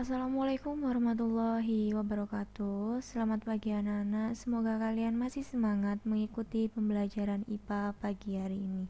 Assalamualaikum warahmatullahi wabarakatuh. Selamat pagi anak-anak. Semoga kalian masih semangat mengikuti pembelajaran IPA pagi hari ini.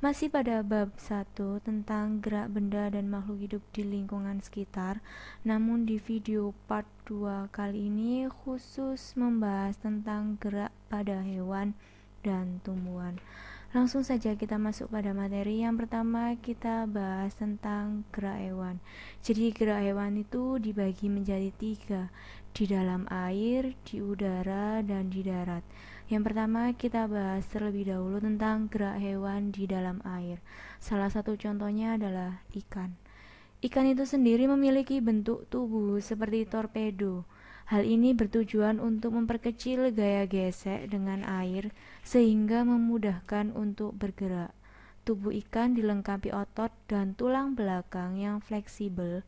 Masih pada bab 1 tentang gerak benda dan makhluk hidup di lingkungan sekitar. Namun di video part 2 kali ini khusus membahas tentang gerak pada hewan dan tumbuhan. Langsung saja kita masuk pada materi. Yang pertama kita bahas tentang gerak hewan. Jadi gerak hewan itu dibagi menjadi 3, di dalam air, di udara, dan di darat. Yang pertama kita bahas terlebih dahulu tentang gerak hewan di dalam air. Salah satu contohnya adalah ikan. Ikan itu sendiri memiliki bentuk tubuh seperti torpedo. Hal ini bertujuan untuk memperkecil gaya gesek dengan air sehingga memudahkan untuk bergerak. Tubuh ikan dilengkapi otot dan tulang belakang yang fleksibel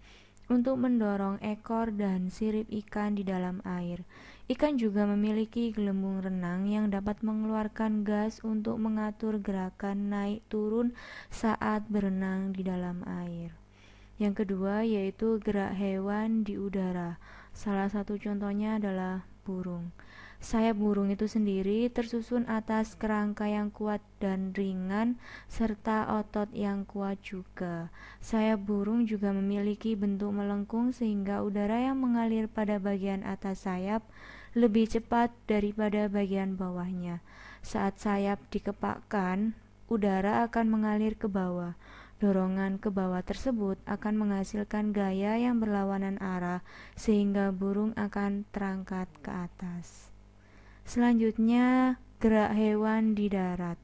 untuk mendorong ekor dan sirip ikan di dalam air. Ikan juga memiliki gelembung renang yang dapat mengeluarkan gas untuk mengatur gerakan naik turun saat berenang di dalam air. Yang kedua yaitu gerak hewan di udara. Salah satu contohnya adalah burung. Sayap burung itu sendiri tersusun atas kerangka yang kuat dan ringan serta otot yang kuat juga. Sayap burung juga memiliki bentuk melengkung sehingga udara yang mengalir pada bagian atas sayap lebih cepat daripada bagian bawahnya. Saat sayap dikepakkan, udara akan mengalir ke bawah. Dorongan ke bawah tersebut akan menghasilkan gaya yang berlawanan arah sehingga burung akan terangkat ke atas. Selanjutnya, gerak hewan di darat.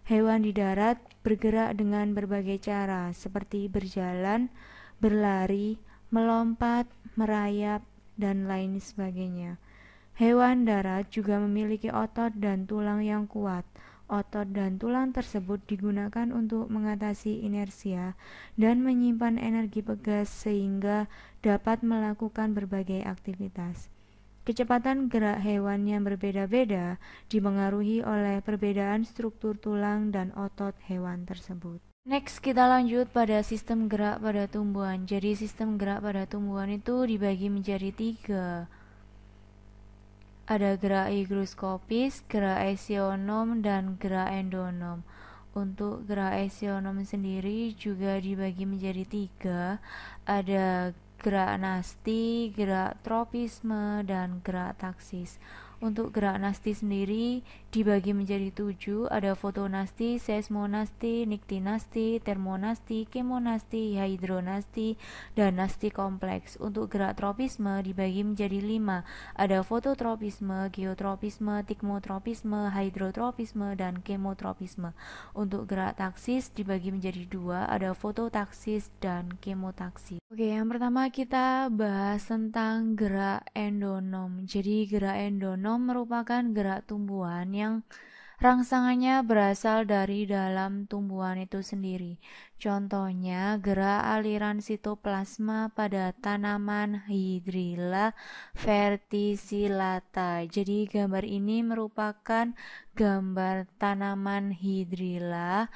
Hewan di darat bergerak dengan berbagai cara seperti berjalan, berlari, melompat, merayap, dan lain sebagainya. Hewan darat juga memiliki otot dan tulang yang kuat. Otot dan tulang tersebut digunakan untuk mengatasi inersia dan menyimpan energi pegas sehingga dapat melakukan berbagai aktivitas. Kecepatan gerak hewan yang berbeda-beda dipengaruhi oleh perbedaan struktur tulang dan otot hewan tersebut. Next, kita lanjut pada sistem gerak pada tumbuhan. Jadi sistem gerak pada tumbuhan itu dibagi menjadi 3. Ada gerak higroskopis, gerak esionom, dan gerak endonom. Untuk gerak esionom sendiri juga dibagi menjadi 3. Ada gerak nasti, gerak tropisme, dan gerak taksis. Untuk gerak nasti sendiri dibagi menjadi 7. Ada fotonasti, seismonasti, niktinasti, termonasti, kemonasti, hidronasti, dan nasti kompleks. Untuk gerak tropisme dibagi menjadi 5. Ada fototropisme, geotropisme, tikmotropisme, hidrotropisme, dan kemotropisme. Untuk gerak taksis dibagi menjadi 2. Ada fototaksis dan kemotaksis. Oke, yang pertama kita bahas tentang gerak endonom. Jadi gerak endonom merupakan gerak tumbuhan yang rangsangannya berasal dari dalam tumbuhan itu sendiri. Contohnya gerak aliran sitoplasma pada tanaman Hydrilla verticillata. Jadi gambar ini merupakan gambar tanaman Hydrilla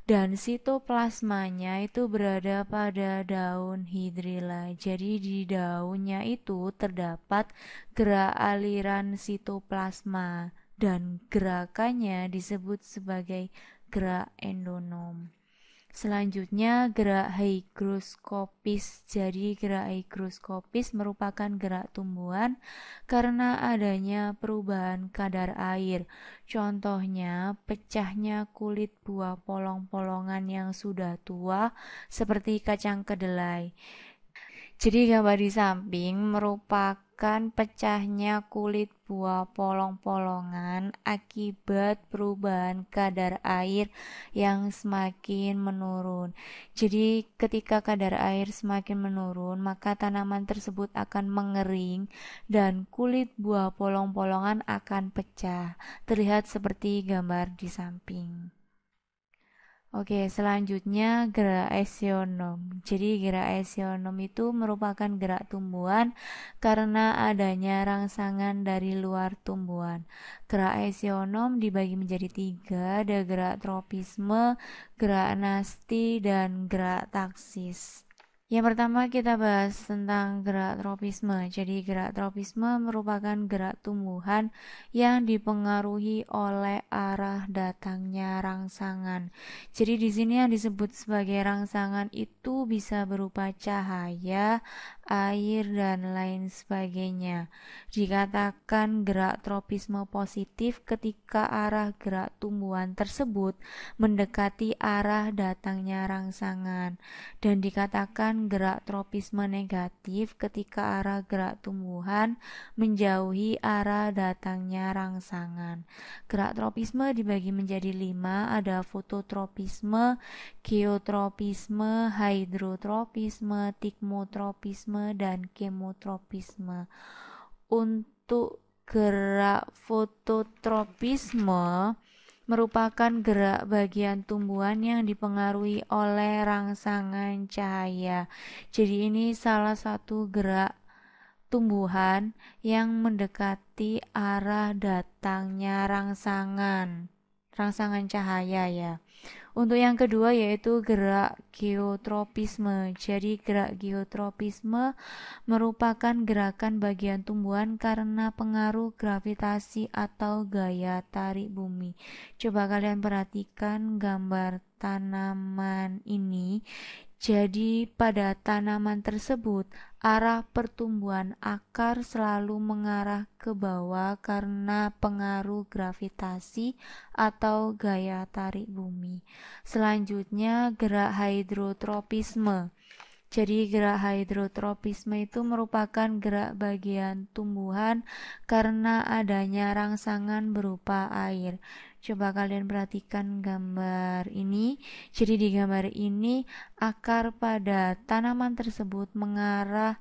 dan sitoplasmanya itu berada pada daun hidrilla. Jadi di daunnya itu terdapat gerak aliran sitoplasma dan gerakannya disebut sebagai gerak endonom. Selanjutnya gerak higroskopis. Jadi gerak higroskopis merupakan gerak tumbuhan karena adanya perubahan kadar air. Contohnya pecahnya kulit buah polong-polongan yang sudah tua seperti kacang kedelai. Jadi gambar di samping merupakan pecahnya kulit buah polong-polongan akibat perubahan kadar air yang semakin menurun. Jadi ketika kadar air semakin menurun, maka tanaman tersebut akan mengering dan kulit buah polong-polongan akan pecah. Terlihat seperti gambar di samping. Oke, selanjutnya gerak esionom. Jadi gerak esionom itu merupakan gerak tumbuhan karena adanya rangsangan dari luar tumbuhan. Gerak esionom dibagi menjadi 3, ada gerak tropisme, gerak nasti, dan gerak taksis. Yang pertama kita bahas tentang gerak tropisme. Jadi gerak tropisme merupakan gerak tumbuhan yang dipengaruhi oleh arah datangnya rangsangan. Jadi di sini yang disebut sebagai rangsangan itu bisa berupa cahaya, air, dan lain sebagainya. Dikatakan gerak tropisme positif ketika arah gerak tumbuhan tersebut mendekati arah datangnya rangsangan, dan dikatakan gerak tropisme negatif ketika arah gerak tumbuhan menjauhi arah datangnya rangsangan. Gerak tropisme dibagi menjadi 5, ada fototropisme, geotropisme, hidrotropisme, tikmotropisme, dan kemotropisme. Untuk gerak fototropisme merupakan gerak bagian tumbuhan yang dipengaruhi oleh rangsangan cahaya. Jadi ini salah satu gerak tumbuhan yang mendekati arah datangnya rangsangan cahaya ya. Untuk yang kedua yaitu gerak geotropisme. Jadi gerak geotropisme merupakan gerakan bagian tumbuhan karena pengaruh gravitasi atau gaya tarik bumi. Coba kalian perhatikan gambar tanaman ini. Jadi pada tanaman tersebut, arah pertumbuhan akar selalu mengarah ke bawah karena pengaruh gravitasi atau gaya tarik bumi. Selanjutnya, gerak hidrotropisme. Jadi gerak hidrotropisme itu merupakan gerak bagian tumbuhan karena adanya rangsangan berupa air. Coba kalian perhatikan gambar ini. Jadi di gambar ini akar pada tanaman tersebut mengarah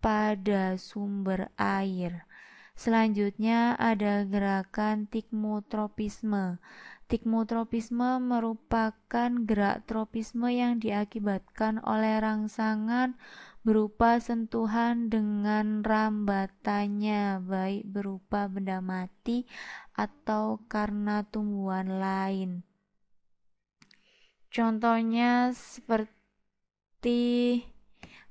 pada sumber air. Selanjutnya ada gerakan tikmotropisme. Tikmotropisme merupakan gerak tropisme yang diakibatkan oleh rangsangan berupa sentuhan dengan rambatannya, baik berupa benda mati atau karena tumbuhan lain. Contohnya seperti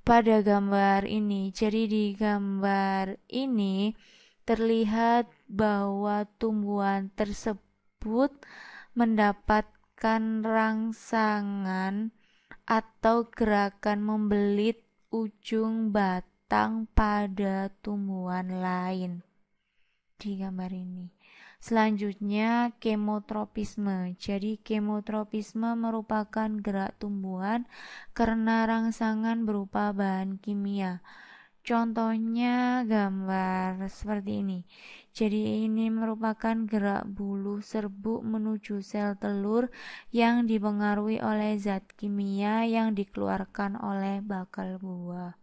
pada gambar ini. Jadi di gambar ini terlihat bahwa tumbuhan tersebut mendapatkan rangsangan atau gerakan membelit ujung batang pada tumbuhan lain di gambar ini. Selanjutnya kemotropisme. Jadi kemotropisme merupakan gerak tumbuhan karena rangsangan berupa bahan kimia. Contohnya gambar seperti ini. Jadi ini merupakan gerak bulu serbuk menuju sel telur yang dipengaruhi oleh zat kimia yang dikeluarkan oleh bakal buah.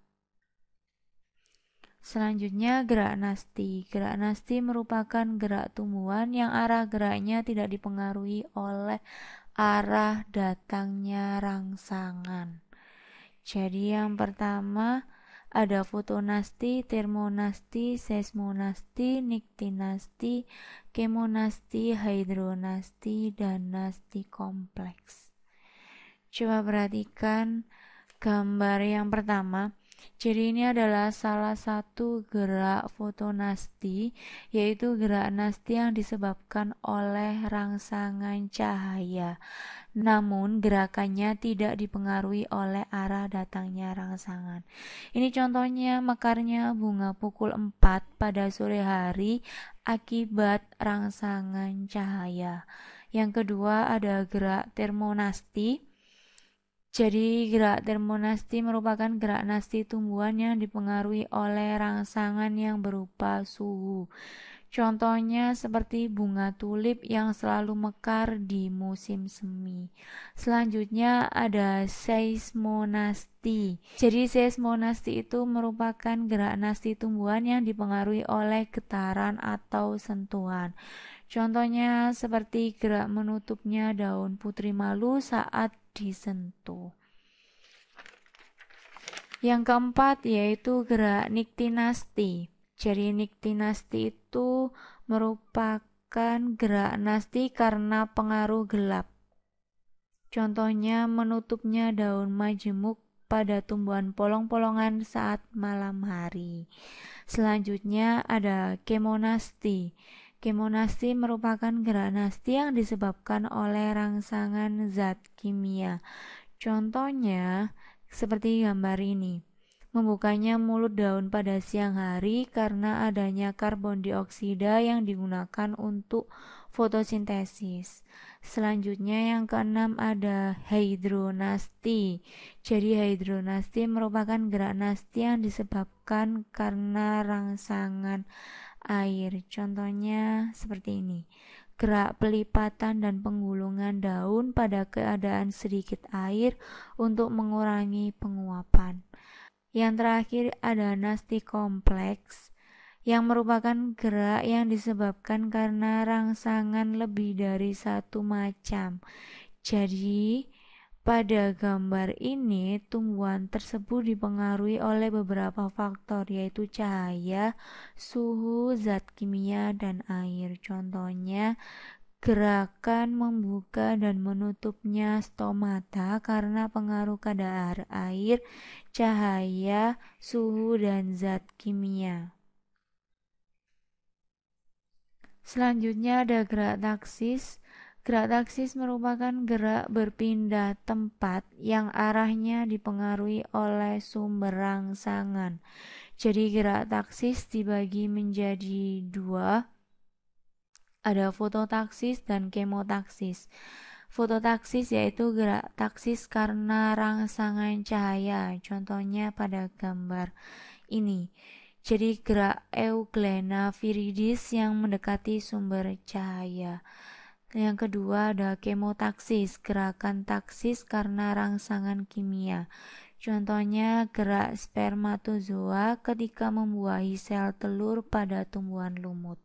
Selanjutnya gerak nasti. Gerak nasti merupakan gerak tumbuhan yang arah geraknya tidak dipengaruhi oleh arah datangnya rangsangan. Jadi yang pertama ada fotonasti, termonasti, seismonasti, niktinasti, kemonasti, hidronasti, dan nasti kompleks. Coba perhatikan gambar yang pertama. Jadi ini adalah salah satu gerak fotonasti, yaitu gerak nasti yang disebabkan oleh rangsangan cahaya. Namun gerakannya tidak dipengaruhi oleh arah datangnya rangsangan. Ini contohnya mekarnya bunga pukul 4 pada sore hari akibat rangsangan cahaya. Yang kedua ada gerak termonasti. Jadi gerak termonasti merupakan gerak nasti tumbuhan yang dipengaruhi oleh rangsangan yang berupa suhu. Contohnya seperti bunga tulip yang selalu mekar di musim semi. Selanjutnya ada seismonasti. Jadi seismonasti itu merupakan gerak nasti tumbuhan yang dipengaruhi oleh getaran atau sentuhan. Contohnya seperti gerak menutupnya daun putri malu saat disentuh. Yang keempat yaitu gerak niktinasti. Jadi niktinasti itu merupakan gerak nasti karena pengaruh gelap. Contohnya menutupnya daun majemuk pada tumbuhan polong-polongan saat malam hari. Selanjutnya ada kemonasti. Kemonasti merupakan gerak nasti yang disebabkan oleh rangsangan zat kimia. Contohnya seperti gambar ini. Membukanya mulut daun pada siang hari karena adanya karbon dioksida yang digunakan untuk fotosintesis. Selanjutnya yang keenam ada hidronasti. Jadi hidronasti merupakan gerak nasti yang disebabkan karena rangsangan air. Contohnya seperti ini. Gerak pelipatan dan penggulungan daun pada keadaan sedikit air untuk mengurangi penguapan. Yang terakhir ada nasti kompleks, yang merupakan gerak yang disebabkan karena rangsangan lebih dari satu macam. Jadi, pada gambar ini, tumbuhan tersebut dipengaruhi oleh beberapa faktor, yaitu cahaya, suhu, zat kimia, dan air. Contohnya, gerakan membuka dan menutupnya stomata karena pengaruh kadar air, cahaya, suhu, dan zat kimia. Selanjutnya ada gerak taksis. Gerak taksis merupakan gerak berpindah tempat yang arahnya dipengaruhi oleh sumber rangsangan. Jadi gerak taksis dibagi menjadi dua, ada fototaksis dan kemotaksis. Fototaksis yaitu gerak taksis karena rangsangan cahaya, contohnya pada gambar ini. Jadi gerak Euglena viridis yang mendekati sumber cahaya. Yang kedua ada kemotaksis, gerakan taksis karena rangsangan kimia. Contohnya gerak spermatozoa ketika membuahi sel telur pada tumbuhan lumut.